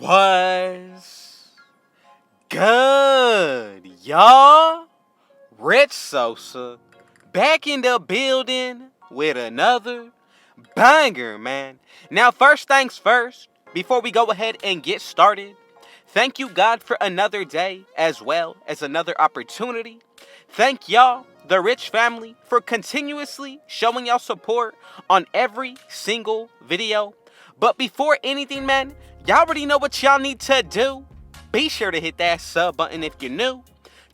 Was good, y'all? Rich Sosa back in the building with another banger, man. Now, first things first, before we go ahead and get started, thank you, God, for another day as well as another opportunity. Thank y'all, the Rich family, for continuously showing y'all support on every single video. But before anything, man, y'all already know what y'all need to do. Be sure to hit that sub button if you're new.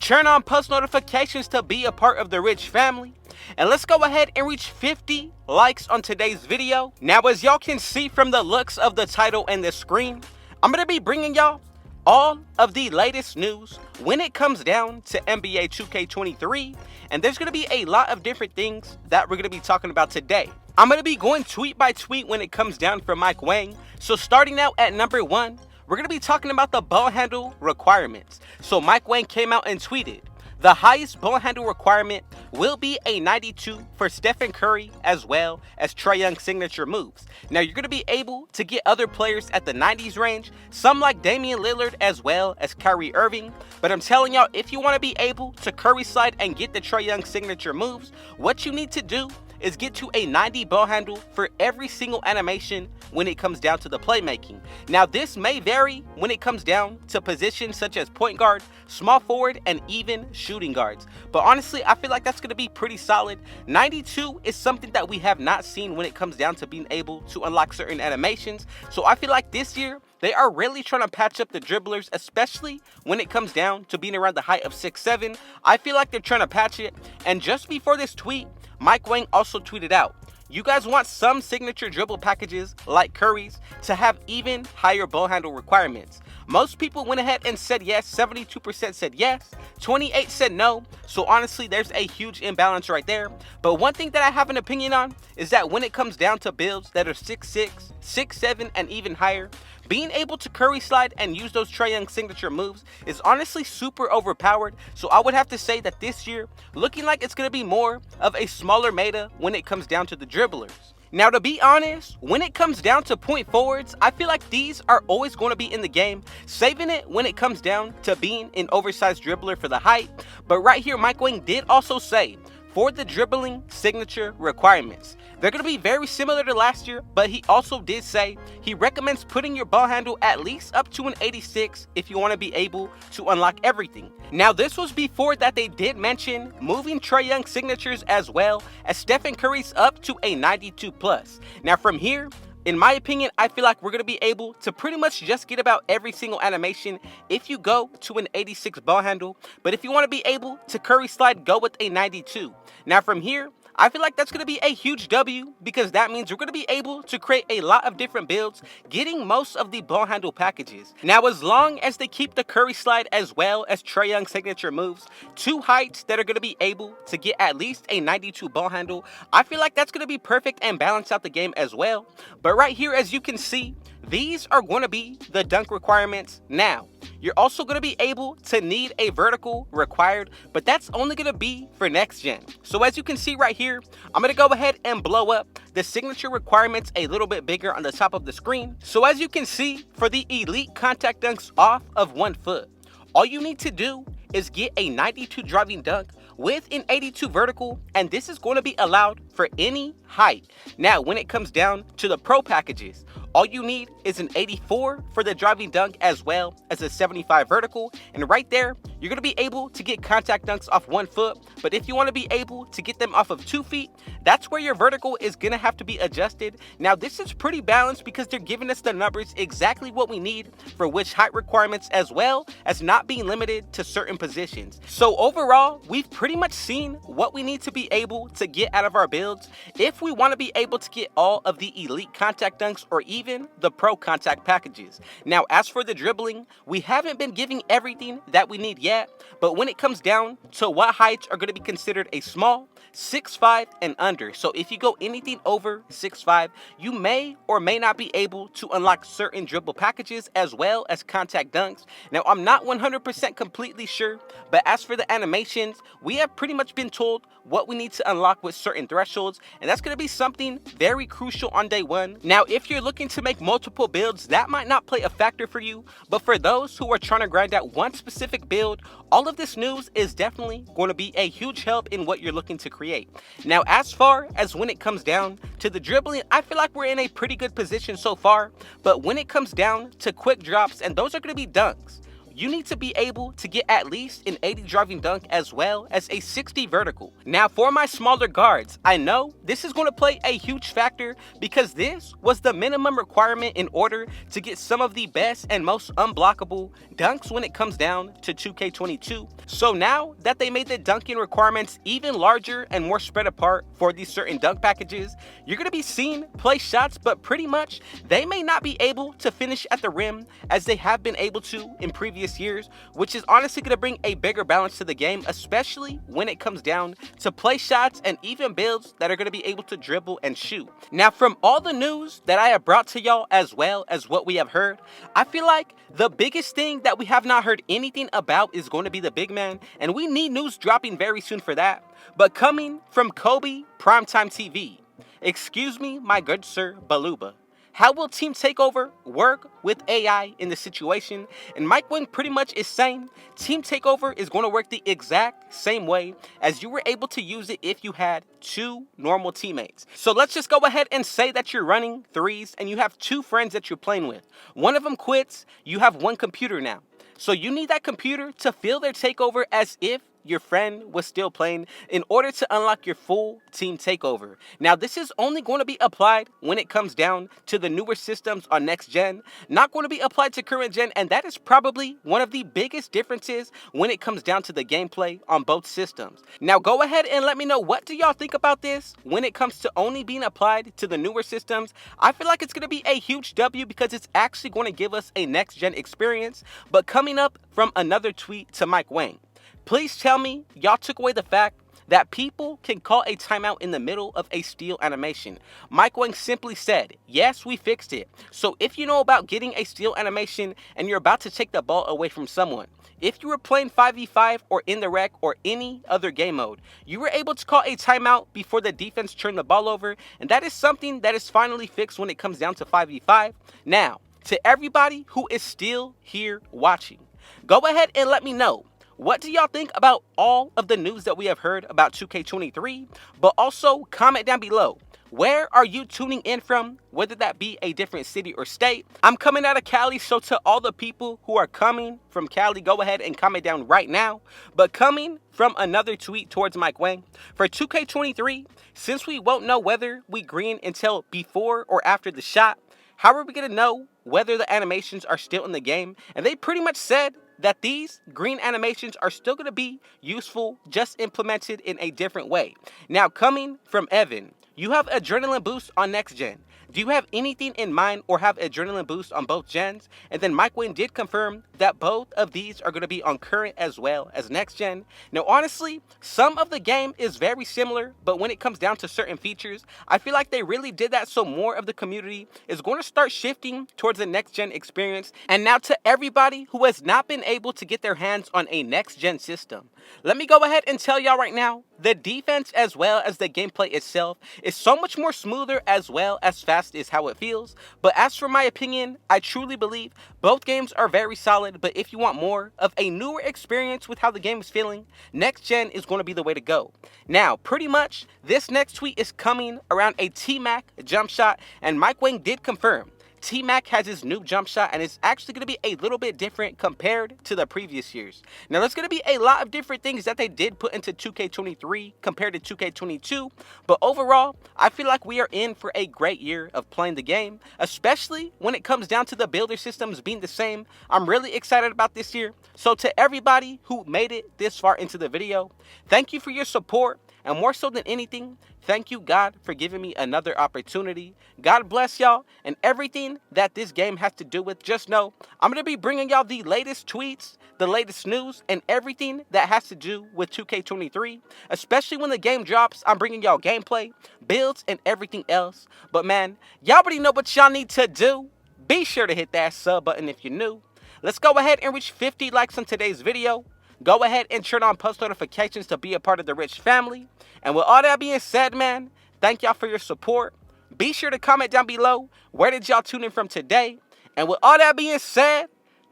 Turn on post notifications to be a part of the Rich family. And let's go ahead and reach 50 likes on today's video. Now, as y'all can see from the looks of the title and the screen, I'm going to be bringing y'all all of the latest news when it comes down to NBA 2K23. And there's going to be a lot of different things that we're going to be talking about today. I'm going to be going tweet by tweet when it comes down from Mike Wang. So starting out at number 1, we're going to be talking about the ball handle requirements. So Mike Wang came out and tweeted, the highest ball handle requirement will be a 92 for Stephen Curry as well as Trae Young's signature moves. Now, you're going to be able to get other players at the 90s range, some like Damian Lillard as well as Kyrie Irving. But I'm telling y'all, if you want to be able to Curry slide and get the Trae Young signature moves, what you need to do is get to a 90 ball handle for every single animation when it comes down to the playmaking. Now, this may vary when it comes down to positions such as point guard, small forward, and even shooting guards. But honestly, I feel like that's going to be pretty solid. 92 is something that we have not seen when it comes down to being able to unlock certain animations. So I feel like this year, they are really trying to patch up the dribblers, especially when it comes down to being around the height of 6'7". I feel like they're trying to patch it. And just before this tweet, Mike Wang also tweeted out, you guys want some signature dribble packages like Curry's to have even higher ball handle requirements. Most people went ahead and said yes. 72% said yes, 28% said no. So honestly, there's a huge imbalance right there. But one thing that I have an opinion on is that when it comes down to builds that are 6'6", 6'7", and even higher, being able to Curry slide and use those Trae Young signature moves is honestly super overpowered. So I would have to say that this year, looking like it's going to be more of a smaller meta when it comes down to the dribblers. Now, to be honest, when it comes down to point forwards, I feel like these are always going to be in the game, saving it when it comes down to being an oversized dribbler for the height. But right here, Mike Wang did also say, for the dribbling signature requirements, they're going to be very similar to last year, but he also did say he recommends putting your ball handle at least up to an 86 if you want to be able to unlock everything. Now, this was before that they did mention moving Trae Young signatures as well as Stephen Curry's up to a 92 plus. Now, from here, in my opinion, I feel like we're going to be able to pretty much just get about every single animation if you go to an 86 ball handle. But if you want to be able to Curry slide, go with a 92. Now, from here, I feel like that's going to be a huge W because that means we're going to be able to create a lot of different builds, getting most of the ball handle packages. Now, as long as they keep the Curry slide as well as Trae Young signature moves, two heights that are going to be able to get at least a 92 ball handle, I feel like that's going to be perfect and balance out the game as well. But right here, as you can see, these are going to be the dunk requirements. Now, you're also going to be able to need a vertical required, but that's only going to be for next gen. So as you can see right here, I'm going to go ahead and blow up the signature requirements a little bit bigger on the top of the screen. So as you can see, for the elite contact dunks off of 1 foot, all you need to do is get a 92 driving dunk with an 82 vertical, and this is going to be allowed for any height. Now, when it comes down to the pro packages, all you need is an 84 for the driving dunk as well as a 75 vertical, and right there, you're going to be able to get contact dunks off 1 foot. But if you want to be able to get them off of 2 feet, that's where your vertical is going to have to be adjusted. Now, this is pretty balanced because they're giving us the numbers exactly what we need for which height requirements as well as not being limited to certain positions. So overall, we've pretty much seen what we need to be able to get out of our builds if we want to be able to get all of the elite contact dunks or even the pro contact packages. Now, as for the dribbling, we haven't been giving everything that we need yet. yet, but when it comes down to what heights are going to be considered a small, 6'5" and under. So if you go anything over 6'5", you may or may not be able to unlock certain dribble packages as well as contact dunks. Now, I'm not 100% completely sure, but as for the animations, we have pretty much been told what we need to unlock with certain thresholds, and that's going to be something very crucial on day one. Now, if you're looking to make multiple builds, that might not play a factor for you, but for those who are trying to grind out one specific build, all of this news is definitely going to be a huge help in what you're looking to create. Now, as far as when it comes down to the dribbling, I feel like we're in a pretty good position so far, but when it comes down to quick drops, and those are going to be dunks, you need to be able to get at least an 80 driving dunk as well as a 60 vertical. Now, for my smaller guards, I know this is going to play a huge factor because this was the minimum requirement in order to get some of the best and most unblockable dunks when it comes down to 2K22. So now that they made the dunking requirements even larger and more spread apart for these certain dunk packages, you're going to be seeing play shots, but pretty much they may not be able to finish at the rim as they have been able to in previous years, which is honestly going to bring a bigger balance to the game, especially when it comes down to play shots and even builds that are going to be able to dribble and shoot. Now, from all the news that I have brought to y'all as well as what we have heard, I feel like the biggest thing that we have not heard anything about is going to be the big man, and we need news dropping very soon for that. But coming from Kobe Primetime TV, excuse me, my good sir Baluba, how will Team TAKEOVER work with AI in this situation? And Mike Wang pretty much is saying Team TAKEOVER is going to work the exact same way as you were able to use it if you had two normal teammates. So let's just go ahead and say that you're running threes and you have two friends that you're playing with. One of them quits, you have one computer now. So you need that computer to feel their takeover as if your friend was still playing in order to unlock your full team takeover. Now, this is only going to be applied when it comes down to the newer systems on next gen, not going to be applied to current gen, and that is probably one of the biggest differences when it comes down to the gameplay on both systems. Now, go ahead and let me know, what do y'all think about this when it comes to only being applied to the newer systems? I feel like it's going to be a huge W because it's actually going to give us a next gen experience. But coming up from another tweet to Mike Wang, please tell me y'all took away the fact that people can call a timeout in the middle of a steal animation. Mike Wang simply said, yes, we fixed it. So if you know about getting a steal animation and you're about to take the ball away from someone, if you were playing 5v5 or in the rec or any other game mode, you were able to call a timeout before the defense turned the ball over, and that is something that is finally fixed when it comes down to 5v5. Now, to everybody who is still here watching, go ahead and let me know, what do y'all think about all of the news that we have heard about 2K23? But also comment down below, where are you tuning in from, whether that be a different city or state? I'm coming out of Cali, so to all the people who are coming from Cali, go ahead and comment down right now. But coming from another tweet towards Mike Wang, for 2K23, since we won't know whether we green until before or after the shot, how are we going to know whether the animations are still in the game? And they pretty much said that these green animations are still going to be useful, just implemented in a different way. Now, coming from Evan, you have adrenaline boost on next gen. Do you have anything in mind or have adrenaline boost on both gens? And then Mike Wang did confirm that both of these are going to be on current as well as next gen. Now, honestly, some of the game is very similar, but when it comes down to certain features, I feel like they really did that so more of the community is going to start shifting towards the next gen experience. And now to everybody who has not been able to get their hands on a next gen system, let me go ahead and tell y'all right now, the defense as well as the gameplay itself is so much more smoother as well as fast is how it feels. But as for my opinion, I truly believe both games are very solid, but if you want more of a newer experience with how the game is feeling, next gen is going to be the way to go. Now, pretty much, this next tweet is coming around a T-Mac jump shot, and Mike Wang did confirm T-Mac has his new jump shot, and it's actually going to be a little bit different compared to the previous years. Now, there's going to be a lot of different things that they did put into 2K23 compared to 2K22, but overall, I feel like we are in for a great year of playing the game, especially when it comes down to the builder systems being the same. I'm really excited about this year. So to everybody who made it this far into the video, thank you for your support. And more so than anything, thank you, God, for giving me another opportunity. God bless y'all, and everything that this game has to do with, just know I'm going to be bringing y'all the latest tweets, the latest news, and everything that has to do with 2K23. Especially when the game drops, I'm bringing y'all gameplay, builds, and everything else. But man, y'all already know what y'all need to do. Be sure to hit that sub button if you're new. Let's go ahead and reach 50 likes on today's video. Go ahead and turn on post notifications to be a part of the Rich family. And with all that being said, man, thank y'all for your support. Be sure to comment down below, where did y'all tune in from today? And with all that being said,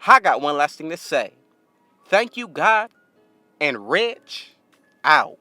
I got one last thing to say. Thank you, God, and Rich out.